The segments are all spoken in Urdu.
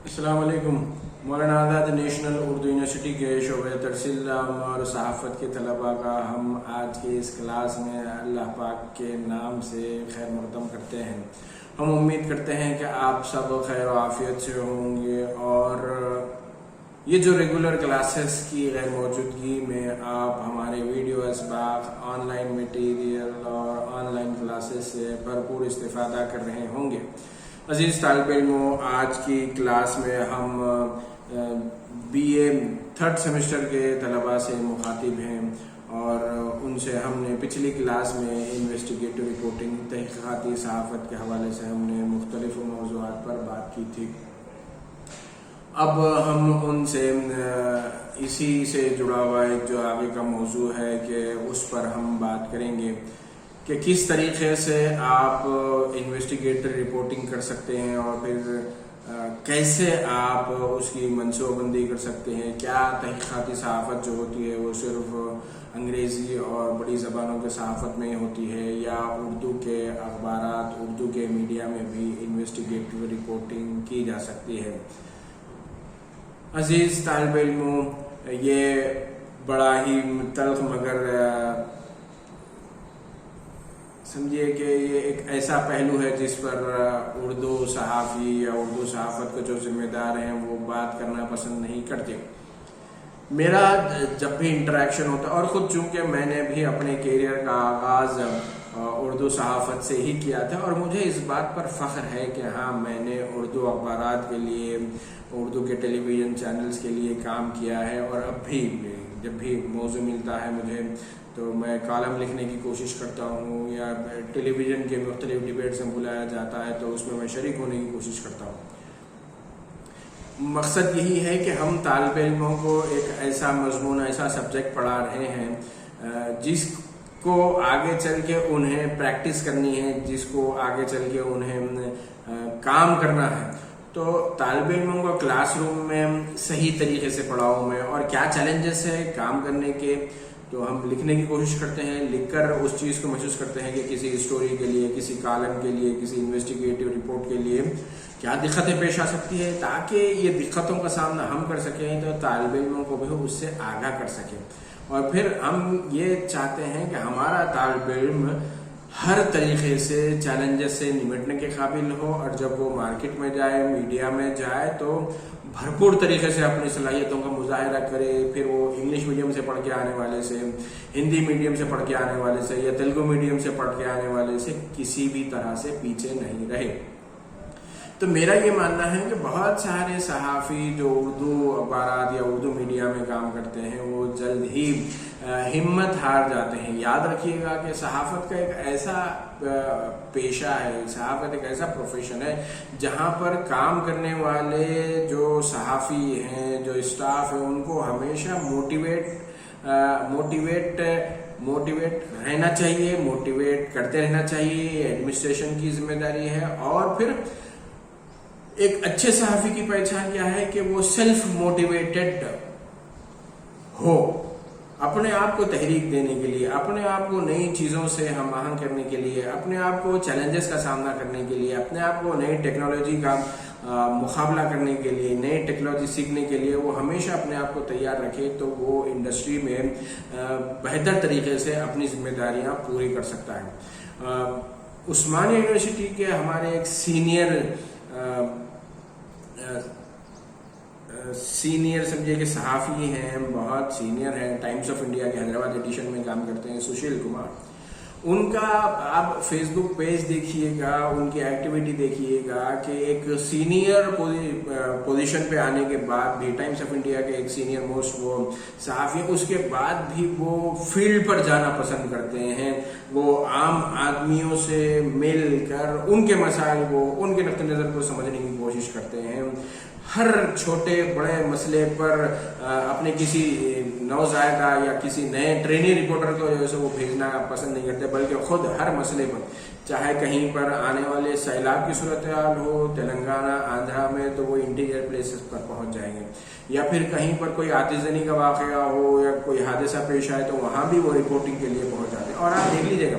السلام علیکم۔ مولانا آزاد نیشنل اردو یونیورسٹی کے شعبہ ترسیل اور صحافت کے طلباء کا ہم آج کے اس کلاس میں اللہ پاک کے نام سے خیر مقدم کرتے ہیں۔ ہم امید کرتے ہیں کہ آپ سب خیر و عافیت سے ہوں گے اور یہ جو ریگولر کلاسز کی غیر موجودگی میں آپ ہمارے ویڈیو اسباق، آن لائن میٹیریل اور آن لائن کلاسز سے بھرپور استفادہ کر رہے ہوں گے۔ عزیز طالب علموں، آج کی کلاس میں ہم بی اے تھرڈ سیمسٹر کے طلباء سے مخاطب ہیں اور ان سے ہم نے پچھلی کلاس میں انویسٹیگیٹو رپورٹنگ، تحقیقاتی صحافت کے حوالے سے ہم نے مختلف موضوعات پر بات کی تھی۔ اب ہم ان سے اسی سے جڑا ہوا ایک جو آگے کا موضوع ہے کہ اس پر ہم بات کریں گے کہ کس طریقے سے آپ انویسٹیگیٹر رپورٹنگ کر سکتے ہیں اور پھر کیسے آپ اس کی منصوبہ بندی کر سکتے ہیں۔ کیا تحقیقاتی صحافت جو ہوتی ہے وہ صرف انگریزی اور بڑی زبانوں کے صحافت میں ہوتی ہے یا اردو کے اخبارات، اردو کے میڈیا میں بھی انویسٹیگیٹو رپورٹنگ کی جا سکتی ہے۔ عزیز طالب علموں، یہ بڑا ہی تلخ مگر سمجھیے کہ یہ ایک ایسا پہلو ہے جس پر اردو صحافی یا اردو صحافت کے جو ذمہ دار ہیں وہ بات کرنا پسند نہیں کرتے۔ میرا جب بھی انٹریکشن ہوتا ہے اور خود چونکہ میں نے بھی اپنے کیریئر کا آغاز اردو صحافت سے ہی کیا تھا اور مجھے اس بات پر فخر ہے کہ ہاں میں نے اردو اخبارات کے لیے، اردو کے ٹیلی ویژن چینلز کے لیے کام کیا ہے اور اب بھی جب بھی موضوع ملتا ہے مجھے تو میں کالم لکھنے کی کوشش کرتا ہوں یا ٹیلی ویژن کے مختلف ڈیبیٹس میں بلایا جاتا ہے تو اس میں شریک ہونے کی کوشش کرتا ہوں۔ مقصد یہی ہے کہ ہم طالب علموں کو ایک ایسا مضمون، ایسا سبجیکٹ پڑھا رہے ہیں جس کو آگے چل کے انہیں پریکٹس کرنی ہے، جس کو آگے چل کے انہیں کام کرنا ہے۔ تو طالب علموں کو کلاس روم میں صحیح طریقے سے پڑھاؤں میں اور کیا چیلنجز ہے کام کرنے کے، تو ہم لکھنے کی کوشش کرتے ہیں، لکھ کر اس چیز کو محسوس کرتے ہیں کہ کسی اسٹوری کے لیے، کسی کالم کے لیے، کسی انویسٹیگیٹو رپورٹ کے لیے کیا دقتیں پیش آ سکتی ہے تاکہ یہ دقتوں کا سامنا ہم کر سکیں تو طالب علموں کو بھی اس سے آگاہ کر سکیں۔ اور پھر ہم یہ چاہتے ہیں کہ ہمارا طالب علم ہر طریقے سے چیلنجز سے نمٹنے کے قابل ہو اور جب وہ مارکیٹ میں جائے، میڈیا میں جائے تو بھرپور طریقے سے اپنی صلاحیتوں کا مظاہرہ کرے۔ پھر وہ انگلش میڈیم سے پڑھ کے آنے والے سے، ہندی میڈیم سے پڑھ کے آنے والے سے یا تیلگو میڈیم سے پڑھ کے آنے والے سے کسی بھی طرح سے پیچھے نہیں رہے۔ تو میرا یہ ماننا ہے کہ بہت سارے صحافی جو اردو اخبارات یا اردو میڈیا میں کام کرتے ہیں وہ جلد ہی ہمت ہار جاتے ہیں۔ یاد رکھیے گا کہ صحافت کا ایک ایسا پیشہ ہے، صحافت ایک ایسا پروفیشن ہے جہاں پر کام کرنے والے جو صحافی ہیں، جو اسٹاف ہے، ان کو ہمیشہ موٹیویٹ رہنا چاہیے، موٹیویٹ کرتے رہنا چاہیے۔ ایڈمنسٹریشن کی ذمہ داری ہے۔ اور پھر ایک اچھے صحافی کی پہچان کیا ہے کہ وہ سیلف موٹیویٹڈ ہو، اپنے آپ کو تحریک دینے کے لیے، اپنے آپ کو نئی چیزوں سے ہم آہنگ کرنے کے لیے، اپنے آپ کو چیلنجز کا سامنا کرنے کے لیے، اپنے آپ کو نئی ٹیکنالوجی کا مقابلہ کرنے کے لیے، نئی ٹیکنالوجی سیکھنے کے لیے وہ ہمیشہ اپنے آپ کو تیار رکھے تو وہ انڈسٹری میں بہتر طریقے سے اپنی ذمہ داریاں پوری کر سکتا ہے۔ عثمانیہ یونیورسٹی کے ہمارے ایک سینئر سمجھے کہ صحافی ہیں، بہت سینئر ہیں، ٹائمز آف انڈیا کے حیدرآباد ایڈیشن میں کام کرتے ہیں، سشیل کمار۔ ان کا آپ فیس بک پیج دیکھیے گا، ان کی ایکٹیویٹی دیکھیے گا کہ ایک سینئر پوزیشن پہ آنے کے بعد بھی، ٹائمز آف انڈیا کے ایک سینئر موسٹ وہ صحافی، اس کے بعد بھی وہ فیلڈ پر جانا پسند کرتے ہیں۔ وہ عام آدمیوں سے مل کر ان کے مسائل کو، ان کے نقطہ نظر کو سمجھنے کی کوشش کرتے ہیں۔ ہر چھوٹے بڑے مسئلے پر اپنے کسی نوزائیدہ یا کسی نئے ٹرینی رپورٹر کو جو ہے وہ بھیجنا پسند نہیں کرتے، بلکہ خود ہر مسئلے پر، چاہے کہیں پر آنے والے سیلاب کی صورتحال ہو تلنگانہ، آندھرا میں، تو وہ انٹیریئر پلیسز پر پہنچ جائیں گے، یا پھر کہیں پر کوئی آتشزنی کا واقعہ ہو یا کوئی حادثہ پیش آئے تو وہاں بھی وہ رپورٹنگ کے لیے پہنچ جاتے ہیں۔ اور آپ دیکھ لیجیے گا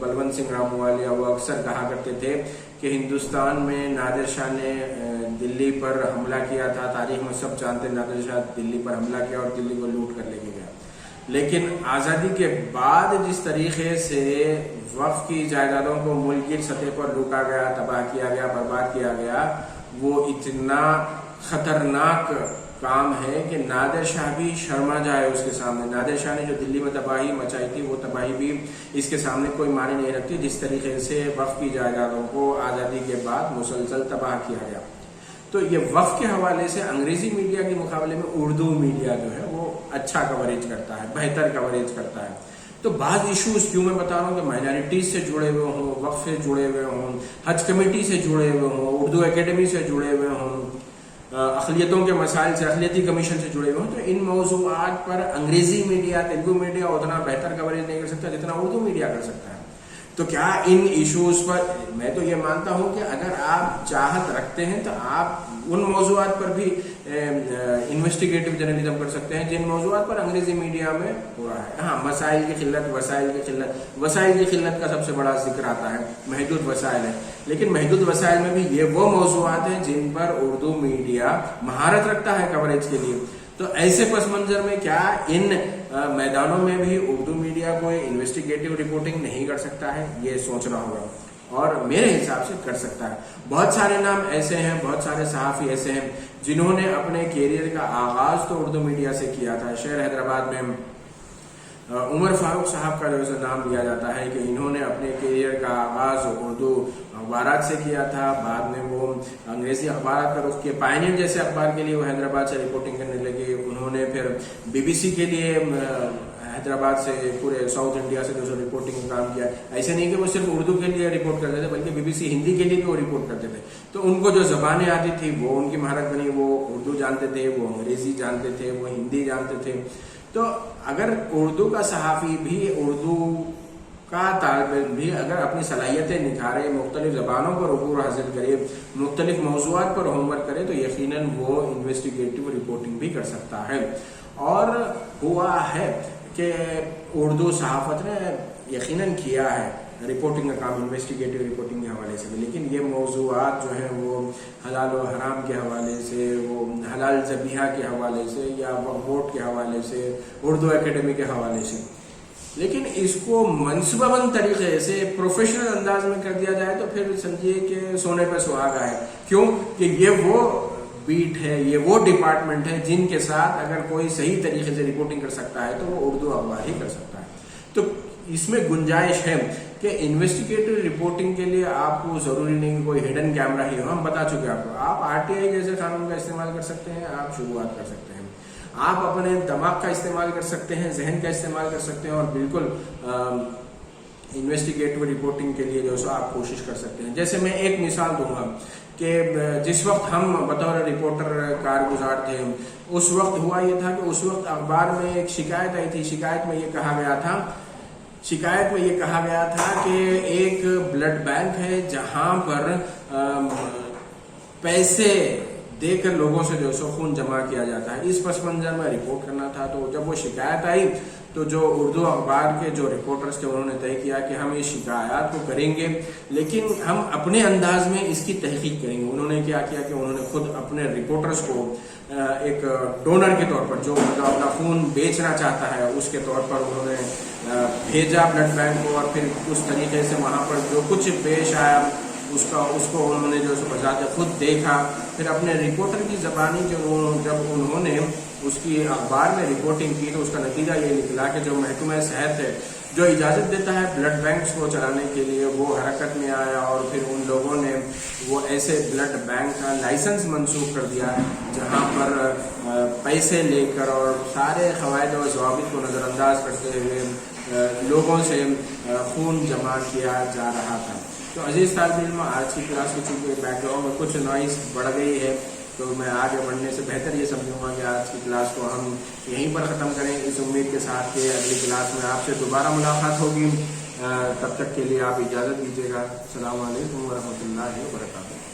بلونت سنگھ راموالیہ، وہ اکثر کہا کرتے تھے کہ ہندوستان میں نادر شاہ نے دلی پر حملہ کیا تھا، تاریخ میں سب جانتے ہیں نادر شاہ دلی پر حملہ کیا اور دلی کو لوٹ کر لے کے گیا. لیکن آزادی کے بعد جس طریقے سے وقف کی جائیدادوں کو ملک کی سطح پر لوٹا گیا، تباہ کیا گیا، برباد کیا گیا، وہ اتنا خطرناک کام ہے کہ نادر شاہ بھی شرما جائے اس کے سامنے. نادر شاہ نے جو دلی میں تباہی مچائی تھی وہ تباہی بھی اس کے سامنے کوئی معنی نہیں رکھتی جس طریقے سے وقف کی جائیدادوں کو آزادی کے بعد مسلسل تباہ کیا گیا. تو یہ وقف کے حوالے سے انگریزی میڈیا کے مقابلے میں اردو میڈیا جو ہے وہ اچھا کوریج کرتا ہے، بہتر کوریج کرتا ہے. تو بعض ایشوز کیوں میں بتا رہا ہوں کہ مائنارٹیز سے جڑے ہوئے ہوں، وقف سے جڑے ہوئے ہوں، حج کمیٹی سے جڑے ہوئے ہوں، اردو اکیڈمی سے جڑے ہوئے ہوں، اقلیتوں کے مسائل سے، اقلیتی کمیشن سے جڑے ہوئے ہوں، تو ان موضوعات پر انگریزی میڈیا، تیلگو میڈیا اتنا بہتر کوریج نہیں کر سکتا جتنا اردو میڈیا کر سکتا ہے. تو کیا ان ایشوز پر میں تو یہ مانتا ہوں کہ اگر آپ چاہت رکھتے ہیں تو آپ ان موضوعات پر بھی انویسٹیگیٹو جرنلزم کر سکتے ہیں جن موضوعات پر انگریزی میڈیا میں ہو رہا ہے. ہاں، مسائل کی قلت، وسائل کی قلت کا سب سے بڑا ذکر آتا ہے، محدود وسائل ہے، لیکن محدود وسائل میں بھی یہ وہ موضوعات ہیں جن پر اردو میڈیا مہارت رکھتا ہے کوریج کے لیے. تو ایسے پس منظر میں کیا ان میدانوں میں بھی اردو میڈیا کوئی انویسٹیگیٹو رپورٹنگ نہیں کر سکتا ہے؟ یہ سوچنا ہوگا، اور میرے حساب سے کر سکتا ہے. بہت سارے نام ایسے ہیں، بہت سارے صحافی ایسے ہیں جنہوں نے اپنے کیریئر کا آغاز تو اردو میڈیا سے کیا تھا. شہر حیدرآباد میں عمر فاروق صاحب کا جو ہے نام لیا جاتا ہے کہ انہوں نے اپنے کیریئر کا آغاز اردو اخبارات سے کیا تھا، بعد میں وہ انگریزی اخبارات کا رخ کیا. پائنیئر جیسے اخبار کے لیے وہ حیدرآباد سے رپورٹنگ کرنے لگے. انہوں نے پھر BBC کے لیے حیدرآباد سے پورے ساؤتھ انڈیا سے جو رپورٹنگ کا کام کیا. ایسے نہیں کہ وہ صرف اردو کے لیے رپورٹ کرتے تھے بلکہ BBC ہندی کے لیے بھی وہ رپورٹ کرتے تھے. تو ان کو جو زبانیں آتی تھی وہ ان کی مہارت بنی. وہ اردو جانتے تھے، وہ انگریزی جانتے تھے، وہ ہندی جانتے تھے. تو اگر اردو کا صحافی بھی، اردو کا طالب علم بھی اگر اپنی صلاحیتیں نکھارے، مختلف زبانوں پر عبور حاصل کرے، مختلف موضوعات پر ہوم ورک کرے، تو یقیناً وہ انویسٹیگیٹو رپورٹنگ بھی کر سکتا ہے. اور ہوا ہے کہ اردو صحافت نے یقیناً کیا ہے رپورٹنگ کا کام، انویسٹیگیٹو رپورٹنگ کے حوالے سے بھی. لیکن یہ موضوعات جو ہیں وہ حلال و حرام کے حوالے سے، وہ حلال ذبیحہ کے حوالے سے، یا وقف بورڈ کے حوالے سے، اردو اکیڈمی کے حوالے سے. لیکن اس کو منصوبہ بند طریقے سے پروفیشنل انداز میں کر دیا جائے تو پھر سمجھیے کہ سونے پہ سہاگا ہے. کیوں کہ یہ وہ بیٹ ہے، یہ وہ ڈپارٹمنٹ ہے جن کے ساتھ اگر کوئی صحیح طریقے سے رپورٹنگ کر سکتا ہے تو وہ اردو اخبار ہی کر سکتا ہے. تو اس میں گنجائش ہے کہ انویسٹیگیٹو رپورٹنگ کے لیے آپ کو ضروری نہیں کہ کوئی ہڈن کیمرہ ہی ہو. ہم بتا چکے آپ کو، آپ RTI جیسے قانون کا استعمال کر سکتے ہیں، آپ شروعات کر سکتے ہیں، آپ اپنے دماغ کا استعمال کر سکتے ہیں، ذہن کا استعمال کر سکتے ہیں، اور بالکل انویسٹیگیٹو رپورٹنگ کے لیے جو سو آپ کوشش کر سکتے ہیں. جیسے میں ایک مثال دوں گا کہ جس وقت ہم بطور رپورٹر کارگزار تھے، اس وقت ہوا یہ تھا کہ اس وقت اخبار میں ایک شکایت آئی تھی. شکایت میں یہ کہا گیا تھا کہ ایک بلڈ بینک ہے جہاں پر پیسے دے کر لوگوں سے جو سو خون جمع کیا جاتا ہے. اس پس منظر میں رپورٹ کرنا تھا. تو جب وہ شکایت آئی تو جو اردو اخبار کے جو رپورٹرز تھے انہوں نے طے کیا کہ ہم اس شکایات کو کریں گے لیکن ہم اپنے انداز میں اس کی تحقیق کریں گے. انہوں نے کیا کیا کہ انہوں نے خود اپنے رپورٹرز کو ایک ڈونر کے طور پر، جو اپنا خون بیچنا چاہتا ہے اس کے طور پر انہوں نے بھیجا بلڈ بینک کو، اور پھر اس طریقے سے وہاں پر جو کچھ پیش آیا اس کو انہوں نے جو بذات خود دیکھا. پھر اپنے رپورٹر کی زبانی جب انہوں نے اس کی اخبار میں رپورٹنگ کی تو اس کا نتیجہ یہ نکلا کہ جو محکمہ صحت ہے جو اجازت دیتا ہے بلڈ بینکس کو چلانے کے لیے، وہ حرکت میں آیا، اور پھر ان لوگوں نے وہ ایسے بلڈ بینک کا لائسنس منسوخ کر دیا جہاں پر پیسے لے کر اور سارے قواعد و ضوابط کو نظر انداز کرتے ہوئے لوگوں سے خون جمع کیا جا رہا تھا. تو عزیز طالب علم، آج کی کلاس میں چونکہ بیک گراؤنڈ میں کچھ نوائز بڑھ گئی ہے تو میں آگے بڑھنے سے بہتر یہ سمجھوں گا کہ آج کی کلاس کو ہم یہیں پر ختم کریں، اس امید کے ساتھ کہ اگلی کلاس میں آپ سے دوبارہ ملاقات ہوگی. تب تک کے لیے آپ اجازت دیجیے گا. السلام علیکم ورحمۃ اللہ وبرکاتہ.